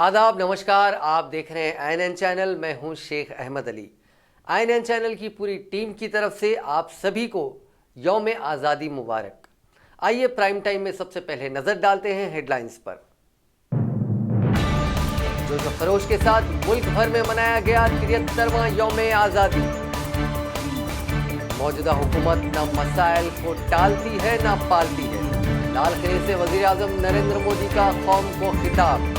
आदाब, नमस्कार। आप देख रहे हैं INN चैनल। मैं हूं शेख अहमद अली। INN चैनल की पूरी टीम की तरफ से आप सभी को यौम आज़ादी मुबारक। आइए प्राइम टाइम में सबसे पहले नजर डालते हैं हेडलाइंस पर। जोश खरोश के साथ मुल्क भर में मनाया गया 73वां यौम आज़ादी। मौजूदा हुकूमत न मसाइल को टालती है न पालती है। लाल किले से वजीर आजम नरेंद्र मोदी का कौम को खिताब।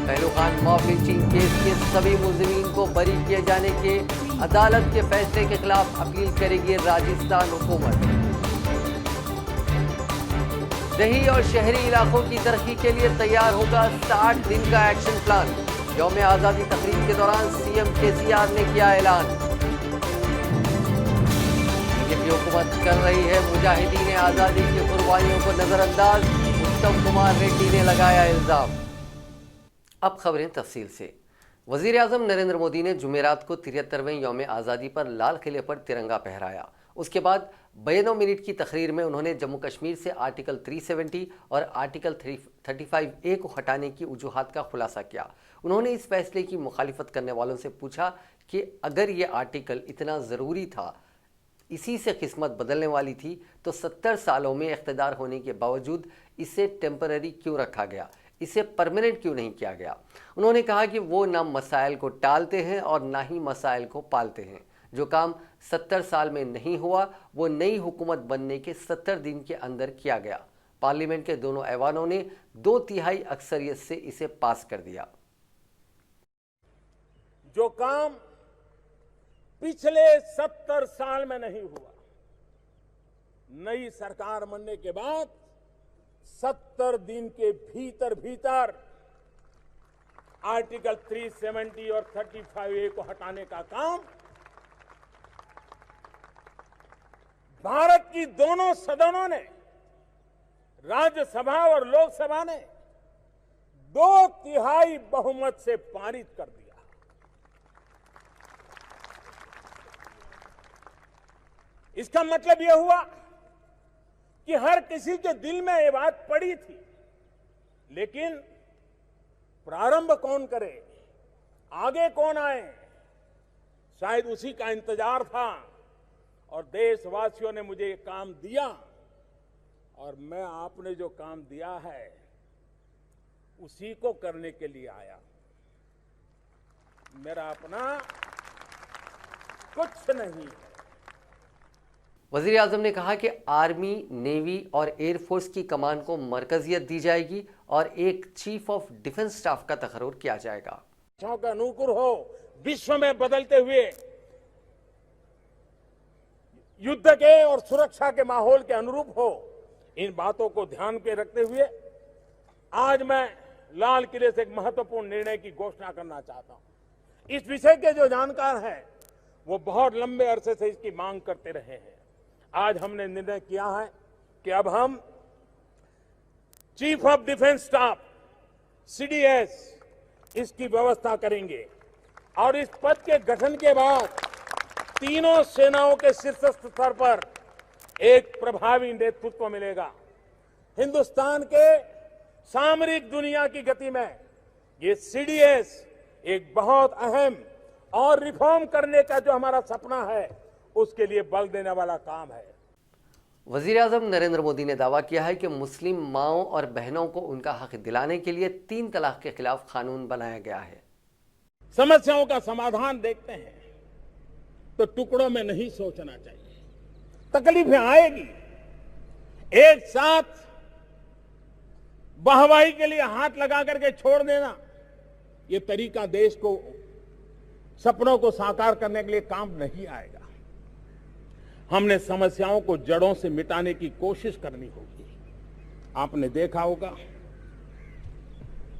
पहलू खान मॉब लिंचिंग केस के सभी मुलजिमीन को बरी किए जाने के अदालत के फैसले के खिलाफ अपील करेगी राजस्थान हुकूमत। दही और शहरी इलाकों की तरक्की के लिए तैयार होगा 60 दिन का एक्शन प्लान। यौम आज़ादी तकरीब के दौरान सीएम केसीआर ने किया ऐलान। बीजेपी हुकूमत कर रही है मुजाहिदीन आज़ादी की कुर्बानियों को नजरअंदाज, उत्तम कुमार रेड्डी ने लगाया इल्जाम। अब खबरें तफसील से। वजीर आजम नरेंद्र मोदी ने जुमेरात को 73वें यौम आज़ादी पर लाल किले पर तिरंगा फहराया। उसके बाद 92 मिनट की तकरीर में उन्होंने जम्मू कश्मीर से आर्टिकल 370 और आर्टिकल 35A को हटाने की वजूहात का खुलासा किया। उन्होंने इस फैसले की मुखालिफत करने वालों से पूछा कि अगर ये आर्टिकल इतना ज़रूरी था, इसी से किस्मत बदलने वाली थी, तो 70 सालों में इख्तिदार होने के बावजूद इसे टेम्पररी क्यों रखा गया, इसे परमानेंट क्यों नहीं किया गया। उन्होंने कहा कि वो ना मसाइल को टालते हैं और ना ही मसाइल को पालते हैं। जो काम 70 साल में नहीं हुआ वो नई हुकूमत बनने के 70 दिन के अंदर किया गया। पार्लियामेंट के दोनों ऐवानों ने 2/3 अक्सरियत से इसे पास कर दिया। जो काम पिछले 70 साल में नहीं हुआ, नई सरकार बनने के बाद 70 दिन के भीतर आर्टिकल 370 और 35A को हटाने का काम भारत की दोनों सदनों ने, राज्यसभा और लोकसभा ने 2/3 बहुमत से पारित कर दिया। इसका मतलब यह हुआ कि हर किसी के दिल में ये बात पड़ी थी, लेकिन प्रारंभ कौन करे, आगे कौन आए, शायद उसी का इंतजार था। और देशवासियों ने मुझे ये काम दिया और मैं आपने जो काम दिया है उसी को करने के लिए आया। मेरा अपना कुछ नहीं है। वजीर आजम ने कहा कि आर्मी, नेवी और एयरफोर्स की कमान को मरकजियत दी जाएगी और एक चीफ ऑफ डिफेंस स्टाफ का तकर्रुर किया जाएगा। का अनुकूल हो, विश्व में बदलते हुए युद्ध के और सुरक्षा के माहौल के अनुरूप हो, इन बातों को ध्यान में रखते हुए आज मैं लाल किले से एक महत्वपूर्ण निर्णय की घोषणा करना चाहता हूं। इस विषय के जो जानकार हैं वो बहुत लंबे अरसे से इसकी मांग करते रहे हैं। आज हमने निर्णय किया है कि अब हम chief of defence staff CDS इसकी व्यवस्था करेंगे और इस पद के गठन के बाद तीनों सेनाओं के शीर्षस्थ स्तर पर एक प्रभावी नेतृत्व मिलेगा। हिंदुस्तान के सामरिक दुनिया की गति में ये CDS एक बहुत अहम और रिफॉर्म करने का जो हमारा सपना है उसके लिए बल देने वाला काम है। वजीर आजम नरेंद्र मोदी ने दावा किया है कि मुस्लिम माओं और बहनों को उनका हक दिलाने के लिए 3 तलाक के खिलाफ कानून बनाया गया है। समस्याओं का समाधान देखते हैं तो टुकड़ों में नहीं सोचना चाहिए। तकलीफें आएगी, एक साथ वाहवाही के लिए हाथ लगा करके छोड़ देना ये तरीका देश को सपनों को साकार करने के लिए काम नहीं आएगा। हमने समस्याओं को जड़ों से मिटाने की कोशिश करनी होगी। आपने देखा होगा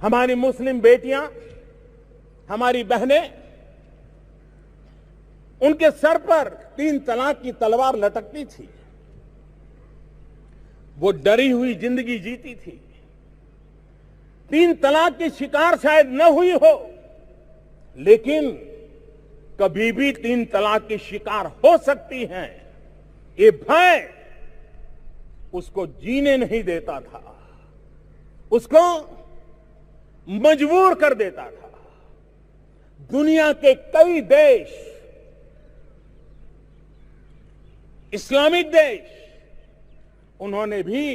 हमारी मुस्लिम बेटियां, हमारी बहनें, उनके सर पर 3 तलाक की तलवार लटकती थी। वो डरी हुई जिंदगी जीती थी। 3 तलाक की शिकार शायद न हुई हो, लेकिन कभी भी 3 तलाक की शिकार हो सकती हैं, ये भय उसको जीने नहीं देता था। उसको मजबूर कर देता था। दुनिया के कई देश, इस्लामिक देश, उन्होंने भी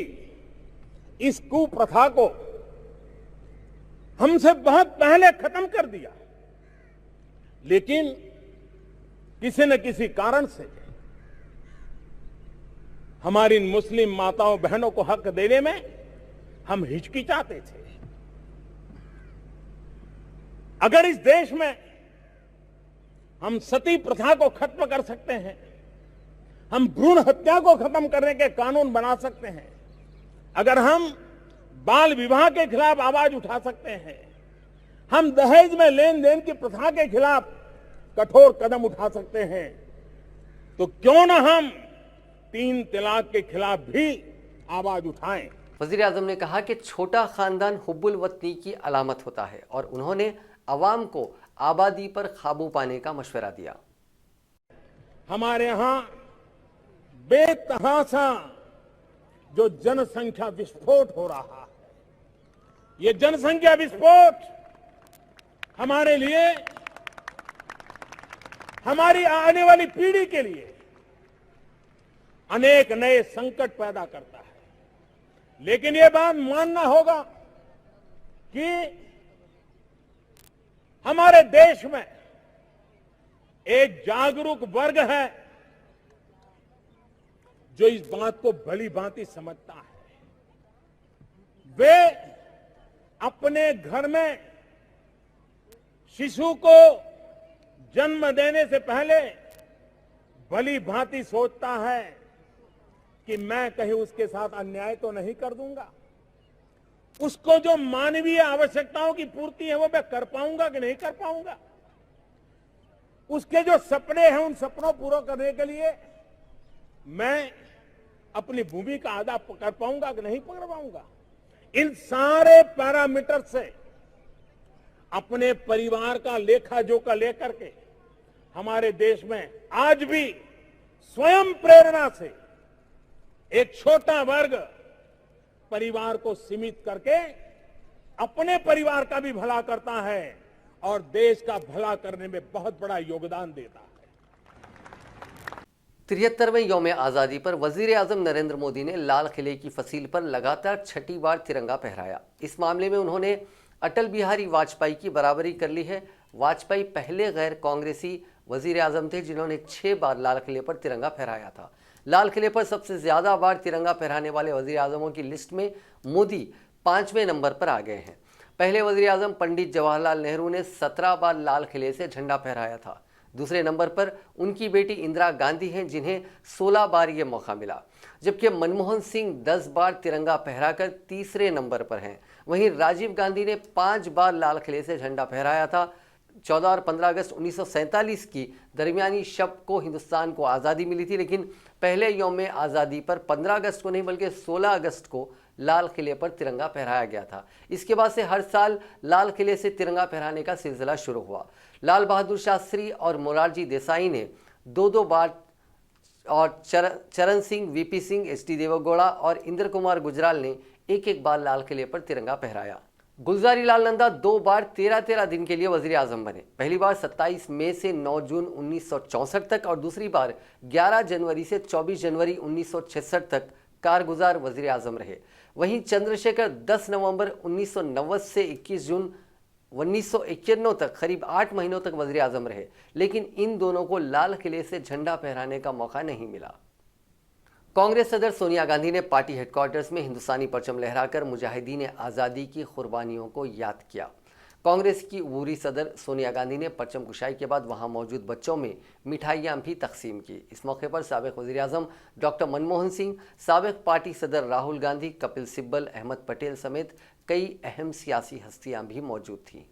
इस कुप्रथा को हमसे बहुत पहले खत्म कर दिया, लेकिन किसी न किसी कारण से हमारी मुस्लिम माताओं बहनों को हक देने में हम हिचकिचाते थे। अगर इस देश में हम सती प्रथा को खत्म कर सकते हैं, हम भ्रूण हत्या को खत्म करने के कानून बना सकते हैं, अगर हम बाल विवाह के खिलाफ आवाज उठा सकते हैं, हम दहेज में लेन देन की प्रथा के खिलाफ कठोर कदम उठा सकते हैं, तो क्यों ना हम 3 तलाक के खिलाफ भी आवाज उठाएं। वजीर आजम ने कहा कि छोटा खानदान हुब्बुल वतनी की अलामत होता है और उन्होंने अवाम को आबादी पर काबू पाने का मशवरा दिया। हमारे यहां बेतहाशा जो जनसंख्या विस्फोट हो रहा है, ये जनसंख्या विस्फोट हमारे लिए, हमारी आने वाली पीढ़ी के लिए अनेक नए संकट पैदा करता है। लेकिन ये बात मानना होगा कि हमारे देश में एक जागरूक वर्ग है जो इस बात को भली भांति समझता है। वे अपने घर में शिशु को जन्म देने से पहले भली भांति सोचता है कि मैं कहीं उसके साथ अन्याय तो नहीं कर दूंगा, उसको जो मानवीय आवश्यकताओं की पूर्ति है वो मैं कर पाऊंगा कि नहीं कर पाऊंगा, उसके जो सपने हैं उन सपनों पूरा करने के लिए मैं अपनी भूमिका अदा कर पाऊंगा कि नहीं कर पाऊंगा। इन सारे पैरामीटर से अपने परिवार का लेखा जोखा लेकर के हमारे देश में आज भी स्वयं प्रेरणा से एक छोटा वर्ग परिवार को सीमित करके अपने परिवार का भी भला करता है और देश का भला करने में बहुत बड़ा योगदान देता है। 73वें यौम आज़ादी पर वजीर आजम नरेंद्र मोदी ने लाल किले की फसील पर लगातार छठी बार तिरंगा फहराया। इस मामले में उन्होंने अटल बिहारी वाजपेयी की बराबरी कर ली है। वाजपेयी पहले गैर कांग्रेसी वजीर आजम थे जिन्होंने 6 बार लाल किले पर तिरंगा फहराया था। लाल किले पर सबसे ज्यादा बार तिरंगा फहराने वाले वजीर आजमों की लिस्ट में मोदी 5वें नंबर पर आ गए हैं। पहले वजीर आजम पंडित जवाहरलाल नेहरू ने 17 बार लाल किले से झंडा फहराया था। दूसरे नंबर पर उनकी बेटी इंदिरा गांधी हैं जिन्हें 16 बार यह मौका मिला, जबकि मनमोहन सिंह 10 बार तिरंगा फहराकर तीसरे नंबर पर हैं। वहीं राजीव गांधी ने 5 बार लाल किले से झंडा फहराया था। 14 और 15 अगस्त 1947 की दरमियानी शब को हिंदुस्तान को आज़ादी मिली थी, लेकिन पहले यौम आज़ादी पर 15 अगस्त को नहीं बल्कि 16 अगस्त को लाल किले पर तिरंगा फहराया गया था। इसके बाद से हर साल लाल किले से तिरंगा फहराने का सिलसिला शुरू हुआ। लाल बहादुर शास्त्री और मोरारजी देसाई ने 2-2 बार और चरण सिंह, वीपी सिंह, एच.डी. देवेगौड़ा और इंद्र कुमार गुजराल ने 1-1 बार लाल किले पर तिरंगा फहराया। गुलजारी लाल नंदा 2 बार 13-13 दिन के लिए वजीर आजम बने। पहली बार 27 मई से 9 जून 1964 तक और दूसरी बार 11 जनवरी से 24 जनवरी 1966 तक कारगुजार वजीर आजम रहे। वहीं चंद्रशेखर 10 नवंबर 1990 से 21 जून 1991 तक करीब 8 महीनों तक वजीर आजम रहे, लेकिन इन दोनों को लाल किले से झंडा फहराने का मौका नहीं मिला। कांग्रेस सदर सोनिया गांधी ने पार्टी हेडक्वार्टर्स में हिंदुस्तानी परचम लहराकर मुजाहिदीन आज़ादी की कुर्बानियों को याद किया। कांग्रेस की अबूरी सदर सोनिया गांधी ने परचम कुशाई के बाद वहां मौजूद बच्चों में मिठाइयां भी तकसीम की। इस मौके पर साबिक वज़ीर आज़म डॉक्टर मनमोहन सिंह, साबिक पार्टी सदर राहुल गांधी, कपिल सिब्बल, अहमद पटेल समेत कई अहम सियासी हस्तियां भी मौजूद थीं।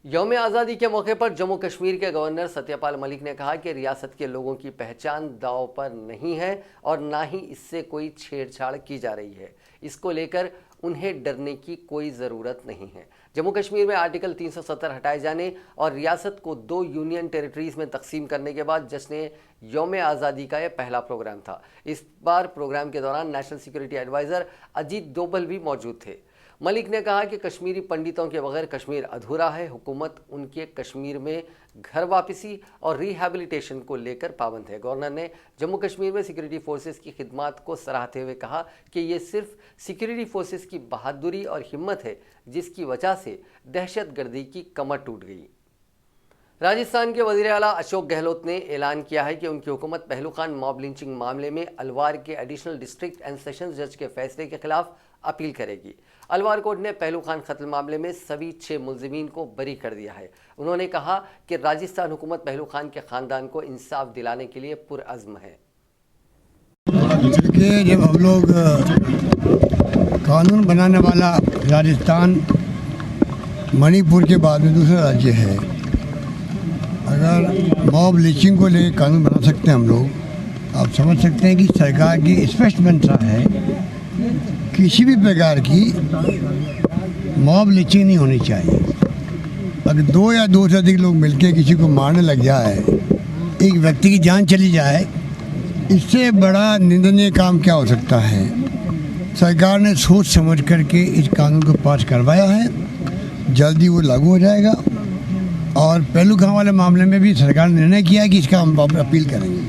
यौम आज़ादी के मौके पर जम्मू कश्मीर के गवर्नर सत्यपाल मलिक ने कहा कि रियासत के लोगों की पहचान दांव पर नहीं है और ना ही इससे कोई छेड़छाड़ की जा रही है। इसको लेकर उन्हें डरने की कोई ज़रूरत नहीं है। जम्मू कश्मीर में आर्टिकल 370 हटाए जाने और रियासत को 2 यूनियन टेरिटरीज में तकसीम करने के बाद जश्न यौम आज़ादी का यह पहला प्रोग्राम था। इस बार प्रोग्राम के दौरान national security adviser Ajit Doval भी मौजूद थे। मलिक ने कहा कि कश्मीरी पंडितों के बगैर कश्मीर अधूरा है। हुकूमत उनके कश्मीर में घर वापसी और रिहैबिलिटेशन को लेकर पाबंद है। गवर्नर ने जम्मू कश्मीर में सिक्योरिटी फोर्सेस की खिदमत को सराहते हुए कहा कि ये सिर्फ सिक्योरिटी फोर्सेस की बहादुरी और हिम्मत है जिसकी वजह से दहशतगर्दी की कमर टूट गई। राजस्थान के वज़ीर आला अशोक गहलोत ने ऐलान किया है कि उनकी हुकूमत पहलू खान मॉब लिंचिंग मामले में अलवार के एडिशनल डिस्ट्रिक्ट एंड सेशंस जज के फैसले के खिलाफ अपील करेगी। अलवार कोर्ट ने पहलू खान कत्ल मामले में सभी 6 मुलजिमीन को बरी कर दिया है। उन्होंने कहा कि राजस्थान हुकूमत पहलू खान के खानदान को इंसाफ दिलाने के लिए पुरअज़्म है। कि जब हम लोग कानून बनाने वाला राजस्थान मणिपुर के बाद में दूसरा राज्य है, अगर मॉब लिंचिंग को लेकर कानून बना सकते हैं हम लोग, आप समझ सकते हैं कि सरकार की स्पष्ट मंशा है किसी भी प्रकार की मॉब लिंचिंग नहीं होनी चाहिए। अगर 2 या 2 से अधिक लोग मिलकर किसी को मारने लग जाए, एक व्यक्ति की जान चली जाए, इससे बड़ा निंदनीय काम क्या हो सकता है। सरकार ने सोच समझ करके इस कानून को पास करवाया है, जल्दी वो लागू हो जाएगा। और पहलू खान वाले मामले में भी सरकार ने निर्णय किया है कि इसका हम अपील करेंगे।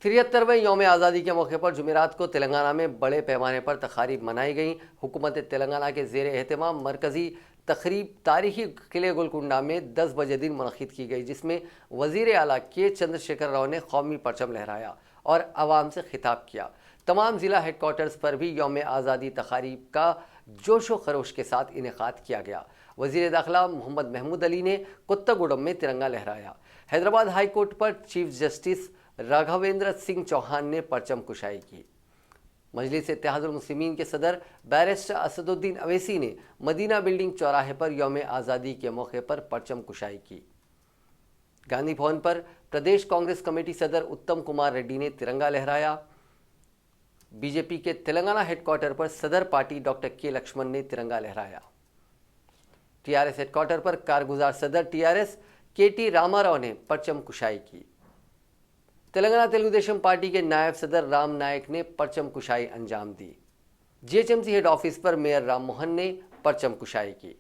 73वें यौम आज़ादी के मौके पर जुमेरात को तेलंगाना में बड़े पैमाने पर तकारीब मनाई गई। हुकूमत तेलंगाना के ज़ेर एहतमाम मरकज़ी तकरीब तारीखी किले गोलकुंडा में 10 बजे दिन मुनक़िद की गई, जिसमें वज़ीर आला के चंद्रशेखर राव ने कौमी परचम लहराया और आवाम से खिताब किया। तमाम ज़िला हेडक्वार्टर्स पर भी यौम आज़ादी तकारीब का जोश व खरोश के साथ इनेकाद किया गया। वज़ीर दाखिला मोहम्मद महमूद अली ने कुत्तागुडम में तिरंगा लहराया। हैदराबाद हाई कोर्ट पर चीफ जस्टिस राघवेंद्र सिंह चौहान ने परचम कुशाई की। मजलिस इत्तेहादुल मुस्लिमीन के सदर बैरिस्टर असदुद्दीन अवैसी ने मदीना बिल्डिंग चौराहे पर यौम आज़ादी के मौके पर परचम कुशाई की। गांधी भवन पर प्रदेश कांग्रेस कमेटी सदर उत्तम कुमार रेड्डी ने तिरंगा लहराया। बीजेपी के तेलंगाना हेडक्वार्टर पर सदर पार्टी डॉक्टर के लक्ष्मण ने तिरंगा लहराया। टीआरएस हेडक्वार्टर पर कारगुजार सदर टीआरएस केटी रामाराव ने परचम कुशाई की। तेलंगाना तेलुगुदेशम पार्टी के नायब सदर राम नायक ने परचम कुशाई अंजाम दी। जीएचएमसी हेड ऑफिस पर मेयर राम मोहन ने परचम कुशाई की।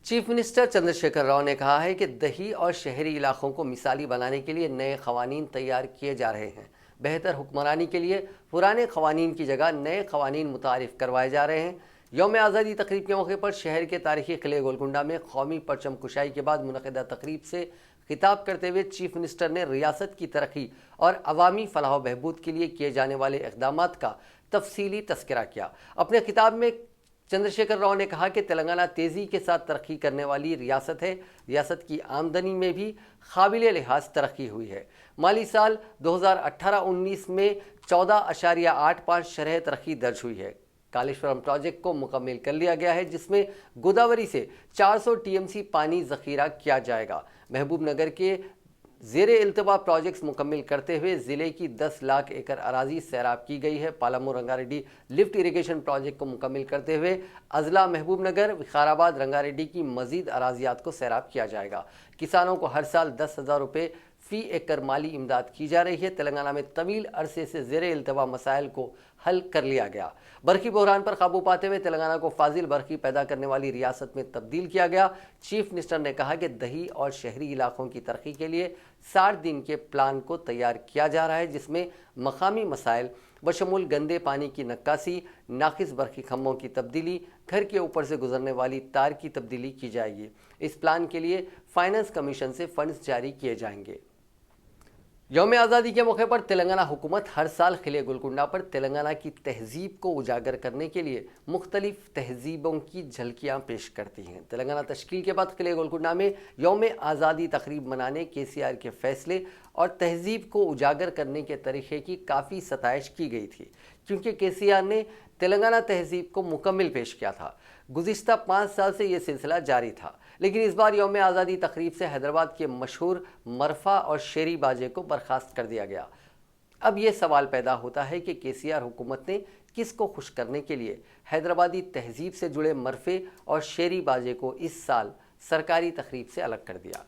चीफ मिनिस्टर चंद्रशेखर राव ने कहा है कि दही और शहरी इलाकों को मिसाली बनाने के लिए नए क़वानीन तैयार किए जा रहे हैं। बेहतर हुक्मरानी के लिए पुराने क़वानीन की जगह नए क़वानीन मुतारिफ करवाए जा रहे हैं। यौम आज़ादी तकरीब के मौके पर शहर के तारीखी किले गोलकुंडा में कौमी परचम कुशाई के बाद मुनक़िदा तकरीब से खिताब करते हुए चीफ मिनिस्टर ने रियासत की तरक्की और अवामी फलाह बहबूद के लिए किए जाने वाले इक़दामात का तफसीली तस्करा किया। अपने खिताब में चंद्रशेखर राव ने कहा कि तेलंगाना तेज़ी के साथ तरक्की करने वाली रियासत है। रियासत की आमदनी में भी काबिल लिहाज तरक्की हुई है। माली साल 2018-19 में 14.85% तरक्की दर्ज हुई है। कालेश्वरम प्रोजेक्ट को मुकम्मल कर लिया गया है, जिसमें गोदावरी से 400 टीएमसी पानी ज़ख़ीरा किया जाएगा। महबूब नगर के ज़ेरे इल्तवा प्रोजेक्ट्स मुकम्मल करते हुए ज़िले की 10 लाख एकड़ अराजी सैराब की गई है। पालामू रंगारेड्डी लिफ्ट इरिगेशन प्रोजेक्ट को मुकम्मल करते हुए अजला महबूब नगर, विकाराबाद, रंगारेड्डी की मजीद अराजियात को सैराब किया जाएगा। किसानों को हर साल 10,000 रुपये फ़ी एकड़ माली इमदाद की जा रही है। तेलंगाना में तवील अरसे से ज़ेरे इल्तवा मसाइल को हल कर लिया गया। बरकी बहरान पर काबू पाते हुए तेलंगाना को फाजिल बरकी पैदा करने वाली रियासत में तब्दील किया गया। चीफ मिनिस्टर ने कहा कि दही और शहरी इलाकों की तरक्की के लिए 60 दिन के प्लान को तैयार किया जा रहा है, जिसमें मकामी मसाइल बशमूल गंदे पानी की नक्कासी, नाकिस बरकी खम्भों की तब्दीली, घर के ऊपर से गुजरने वाली तार की तब्दीली की जाएगी। इस प्लान के लिए फाइनेंस कमीशन से फंड्स जारी किए जाएंगे। यौम आज़ादी के मौके पर तेलंगाना हुकूमत हर साल किले गोलकुंडा पर तेलंगाना की तहजीब को उजागर करने के लिए मुख्तलिफ तहजीबों की झलकियाँ पेश करती हैं। तेलंगाना तश्कील के बाद किले गोलकुंडा में यौम आज़ादी तकरीब मनाने केसीआर के फैसले और तहजीब को उजागर करने के तरीक़े की काफ़ी सताइश की गई थी, क्योंकि केसीआर ने तेलंगाना तहजीब को मुकम्मल पेश किया था। गुज़िश्ता 5 साल से ये सिलसिला जारी था। लेकिन इस बार यौम आज़ादी तकरीब से हैदराबाद के मशहूर मरफा और शेरी बाजे को बर्खास्त कर दिया गया। अब ये सवाल पैदा होता है कि केसीआर हुकूमत ने किसको खुश करने के लिए हैदराबादी तहजीब से जुड़े मरफे और शेरी बाजे को इस साल सरकारी तकरीब से अलग कर दिया।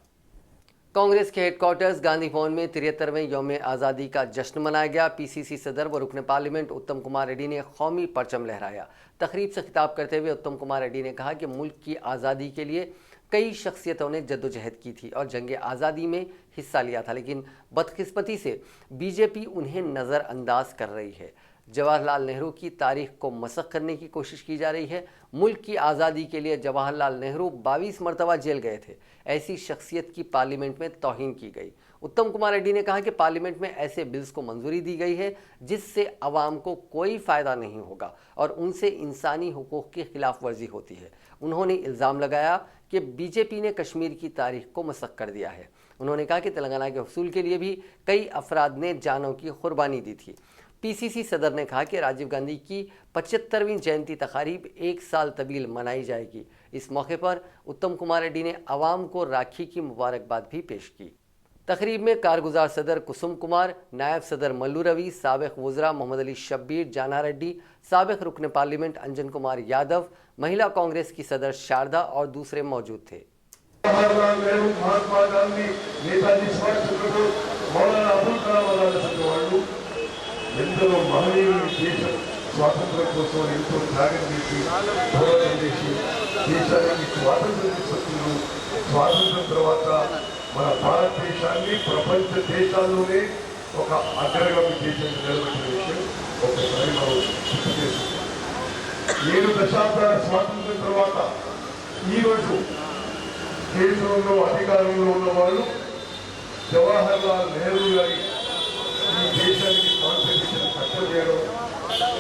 कांग्रेस के हेडक्वार्टर्स गांधी भवन में 73वें यौम आज़ादी का जश्न मनाया गया। पीसीसी सदर व रुकन पार्लियामेंट उत्तम कुमार रेड्डी ने कौमी परचम लहराया। तकरीब से खिताब करते हुए उत्तम कुमार रेड्डी ने कहा कि मुल्क की आज़ादी के लिए कई शख्सियतों ने जद्दोजहद की थी और जंग आज़ादी में हिस्सा लिया था, लेकिन बदकिस्मती से बीजेपी उन्हें नज़रअंदाज कर रही है। जवाहरलाल नेहरू की तारीख को मसख करने की कोशिश की जा रही है। मुल्क की आज़ादी के लिए जवाहरलाल नेहरू 22 मरतबा जेल गए थे। ऐसी शख्सियत की पार्लियामेंट में तौहीन की गई। उत्तम कुमार रेड्डी ने कहा कि पार्लियामेंट में ऐसे बिल्स को मंजूरी दी गई है जिससे अवाम को कोई फ़ायदा नहीं होगा और उनसे इंसानी हुकूक़ की खिलाफ वर्जी होती है। उन्होंने इल्ज़ाम लगाया कि बीजेपी ने कश्मीर की तारीख को मसख कर दिया है। उन्होंने कहा कि तेलंगाना के हुसूल के लिए भी कई अफराद ने जानों की कुर्बानी दी थी। पीसीसी सदर ने कहा कि राजीव गांधी की 75वीं जयंती तकारीब 1 साल तवील मनाई जाएगी। इस मौके पर उत्तम कुमार रेड्डी ने अवाम को राखी की मुबारकबाद भी पेश की। तकरीब में कारगुजार सदर कुसुम कुमार, नायब सदर मल्लू रवि, साबिक वज़रा मोहम्मद अली शब्बीर, जाना रेड्डी, साबिक रुकन पार्लियामेंट अंजन कुमार यादव, महिला कांग्रेस की सदर शारदा और दूसरे मौजूद थे। जवाहरलाल नेहरू, महात्मा गांधी, नेताजी सुभाष चंद्र बोस, मौलाना अबुल कलाम అలాంటి వాళ్ళు ఎందరో మహనీయులు దేశ స్వాతంత్ర్యం కోసం ఎంతో త్యాగం చేసి పోరాటం చేసి దేశానికి స్వాతంత్ర్యం తీసుకొచ్చారు. స్వాతంత్ర్యం తర్వాత మన భారతదేశాన్ని ప్రపంచ దేశాల్లోనే ఒక అగ్రగామి దేశంగా నిలబెట్టిన విషయం ఒకసారి మనం గుర్తు చేసుకుంటాం. 7 దశాబ్దాల స్వాతంత్ర్యం తర్వాత ఈరోజు దేశంలో అధికారంలో ఉన్న వాళ్ళు జవహర్లాల్ నెహ్రూ గారి ఈ దేశానికి కాన్స్టిట్యూషన్ తక్కువ చేయడం,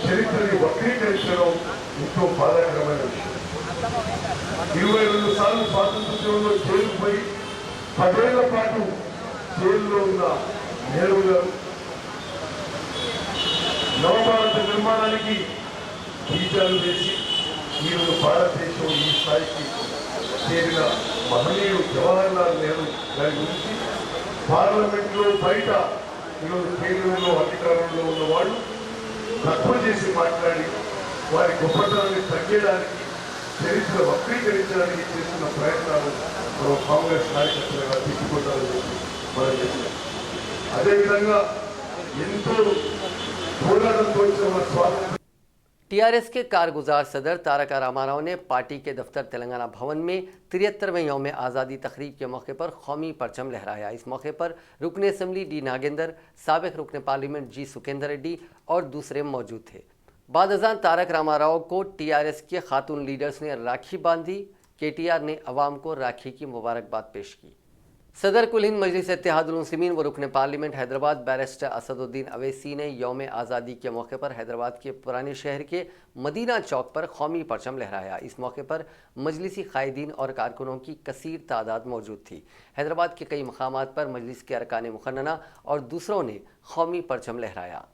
చరిత్రని వక్రీకరించడం ఎంతో బాధాకరమైన విషయం. 22 సార్లు స్వాతంత్ర్యంలో జైలుకు పోయి 10 ఏళ్ల పాటు జైల్లో ఉన్న నెహ్రూ గారు నవభారత నిర్మాణానికి బీజాలు వేసి ఈరోజు భారతదేశం ఈ స్థాయికి చేరిన మహనీయుడు జవహర్లాల్ నెహ్రూ గారి గురించి పార్లమెంట్లో బయట ఈరోజు కేంద్రంలో అధికారంలో ఉన్న వాళ్ళు తక్కువ చేసి మాట్లాడి వారి గొప్పతనాన్ని తగ్గడానికి, చరిత్ర వక్రీకరించడానికి చేస్తున్న ప్రయత్నాలు మనం కాంగ్రెస్ నాయకత్వంగా తీసుకుంటారని మనం చెప్పాం. అదేవిధంగా ఎంతో పోరాటంతో వచ్చిన స్వాతంత్ర टीआरएस के कारगुजार सदर तारका रामाराव ने पार्टी के दफ्तर तेलंगाना भवन में 73वें यौम आज़ादी तकरीब के मौके पर कौमी परचम लहराया। इस मौके पर रुकन असम्बली डी नागेंद्र, साबिक रुकन पार्लियामेंट जी सुखेंद्र रेड्डी और दूसरे मौजूद थे। बाद अज़ान तारक रामाराव को टीआरएस के खातून लीडर्स ने राखी बांधी। केटीआर ने अवाम को राखी की मुबारकबाद पेश की। सदर कुल हिंद मजलिस इत्तेहादुल मुस्लिमीन व रुकन पार्लियामेंट हैदराबाद बैरिस्टर असदुद्दीन अवैसी ने यौम आज़ादी के मौके पर हैदराबाद के पुराने शहर के मदीना चौक पर कौमी परचम लहराया। इस मौके पर मजलिसी कायदीन और कारकुनों की कसीर तादाद मौजूद थी। हैदराबाद के कई मकामात पर मजलिस के अरकान मुखन्नना और दूसरों ने कौमी परचम लहराया।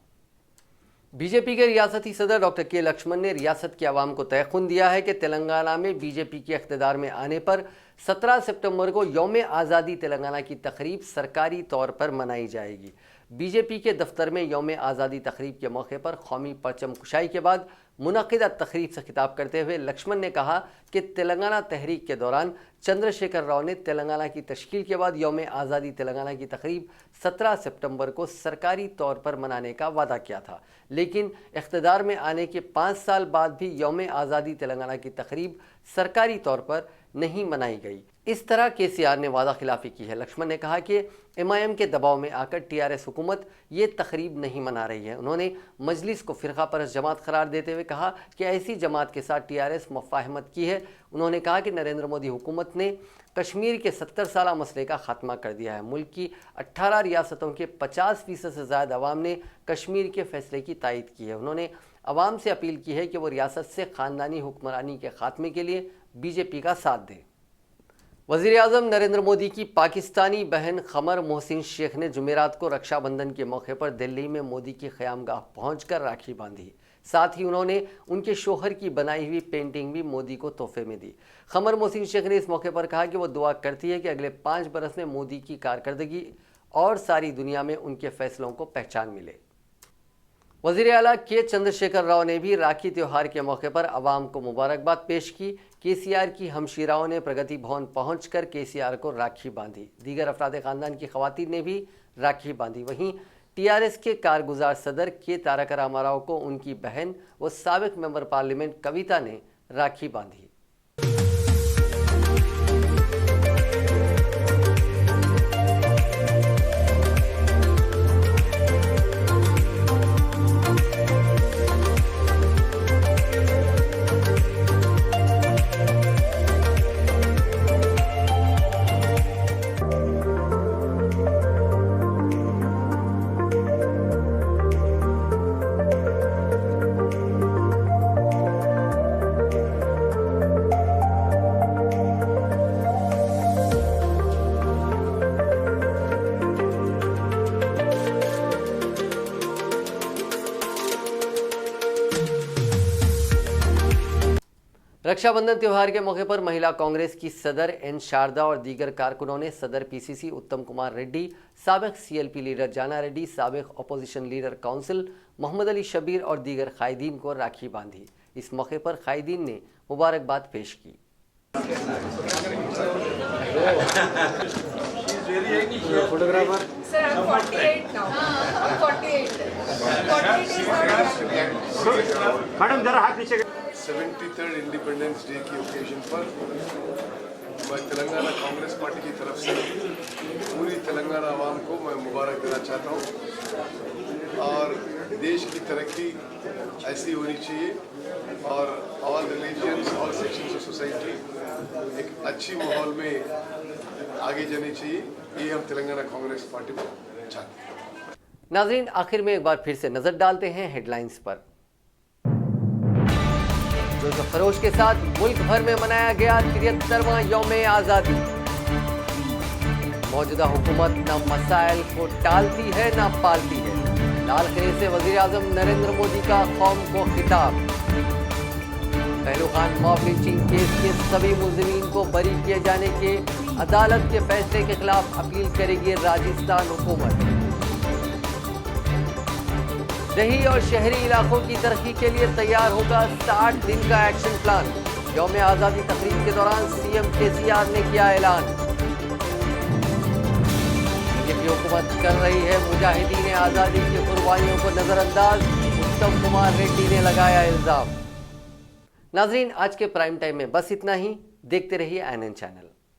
बीजेपी के रियासती सदर डॉक्टर के लक्ष्मण ने रियासत के अवाम को तयखुन दिया है कि तेलंगाना में बीजेपी के इख्तिदार में आने पर 17 सितंबर को यौम आज़ादी तेलंगाना की तकरीब सरकारी तौर पर मनाई जाएगी। बीजेपी के दफ्तर में यौम आज़ादी तकरीब के मौके पर कौमी परचम कुशाई के बाद मुनक़िदा तकरीब से खिताब करते हुए लक्ष्मण ने कहा कि तेलंगाना तहरीक के दौरान चंद्रशेखर राव ने तेलंगाना की तश्कील के बाद यौम आज़ादी तेलंगाना की तकरीब 17 सितंबर को सरकारी तौर पर मनाने का वादा किया था, लेकिन इख्तिदार में आने के 5 साल बाद भी यौम आज़ादी तेलंगाना की तकरीब सरकारी तौर पर नहीं मनाई गई। इस तरह केसीआर ने वादा खिलाफी की है। लक्ष्मण ने कहा कि एमआईएम के दबाव में आकर टीआरएस हुकूमत ये तकरीब नहीं मना रही है। उन्होंने मजलिस को फ़िरका परस्त जमात करार देते हुए कहा कि ऐसी जमात के साथ टीआरएस मुफाहमत की है। उन्होंने कहा कि नरेंद्र मोदी हुकूमत ने कश्मीर के 70 साला मसले का खात्मा कर दिया है। मुल्क की 18 रियासतों के 50% से ज़्यादा अवाम ने कश्मीर के फैसले की तायद की है। उन्होंने अवाम से अपील की है कि वो रियासत से ख़ानदानी हुक्मरानी के खात्मे के लिए बीजेपी का साथ दे। वज़ीर आज़म नरेंद्र मोदी की पाकिस्तानी बहन क़मर मोहसिन शेख ने जुमेरात को रक्षाबंधन के मौके पर दिल्ली में मोदी की क़यामगाह पहुंचकर राखी बांधी। साथ ही उन्होंने उनके शोहर की बनाई हुई पेंटिंग भी मोदी को तोहफे में दी। कमर मोहसिन शेख ने इस मौके पर कहा कि वो दुआ करती है कि अगले 5 बरस में मोदी की कारकर्दगी और सारी दुनिया में उनके फैसलों को पहचान मिले। वज़ीर आला के चंद्रशेखर राव ने भी राखी त्यौहार के मौके पर आवाम को मुबारकबाद पेश की। केसीआर की हमशीराओं ने प्रगति भवन पहुंचकर केसीआर को राखी बांधी। दीगर अफराद खानदान की खवातीन ने भी राखी बांधी। वहीं टीआरएस के कारगुजार सदर के तारक रामाराव को उनकी बहन व साबिक मेंबर पार्लियामेंट कविता ने राखी बांधी। रक्षाबंधन त्यौहार के मौके पर महिला कांग्रेस की सदर एन शारदा और दीगर कारकुनों ने सदर पीसीसी उत्तम कुमार रेड्डी, साबिक सीएलपी लीडर जाना रेड्डी, साबिक opposition leader council Mohammed Ali Shabbir और दीगर कायदीन को राखी बांधी। इस मौके पर कायदीन ने मुबारकबाद पेश की। Sir, I'm 48 now. I'm 48. 48 is not madam जरा हाथ नीचे 73rd इंडिपेंडेंस डे की ओकेजन पर मैं तेलंगाना कांग्रेस पार्टी की तरफ से पूरी तेलंगाना आवाम को मैं मुबारक देना चाहता हूँ। और देश की तरक्की ऐसी होनी चाहिए और all religions, all sections of society एक अच्छी माहौल में आगे जानी चाहिए। ये हम तेलंगाना कांग्रेस पार्टी में चाहते हैं। नाजरीन, आखिर में एक बार फिर से नजर डालते हैं हेडलाइंस पर। जोश खरोश के साथ मुल्क भर में मनाया गया 73वां यौम आज़ादी। मौजूदा हुकूमत न मसाइल को टालती है न पालती है। लाल किले से वजीर आजम नरेंद्र मोदी का कौम को खिताब। पहलू खान मॉब लिंचिंग केस के सभी मुलजिमीन को बरी किए जाने के अदालत के फैसले के खिलाफ अपील करेगी राजस्थान हुकूमत। शहरी और शहरी इलाकों की तरक्की के लिए तैयार होगा 60 दिन का एक्शन प्लान। यौम आज़ादी तकरीब के दौरान सीएम केसीआर ने किया ऐलान। बीजेपी हुकूमत कर रही है मुजाहिदीन आज़ादी की कुर्बानियों को नजरअंदाज, उत्तम कुमार रेड्डी ने लगाया इल्जाम। नाजरीन, आज के प्राइम टाइम में बस इतना ही। देखते रहिए INN चैनल।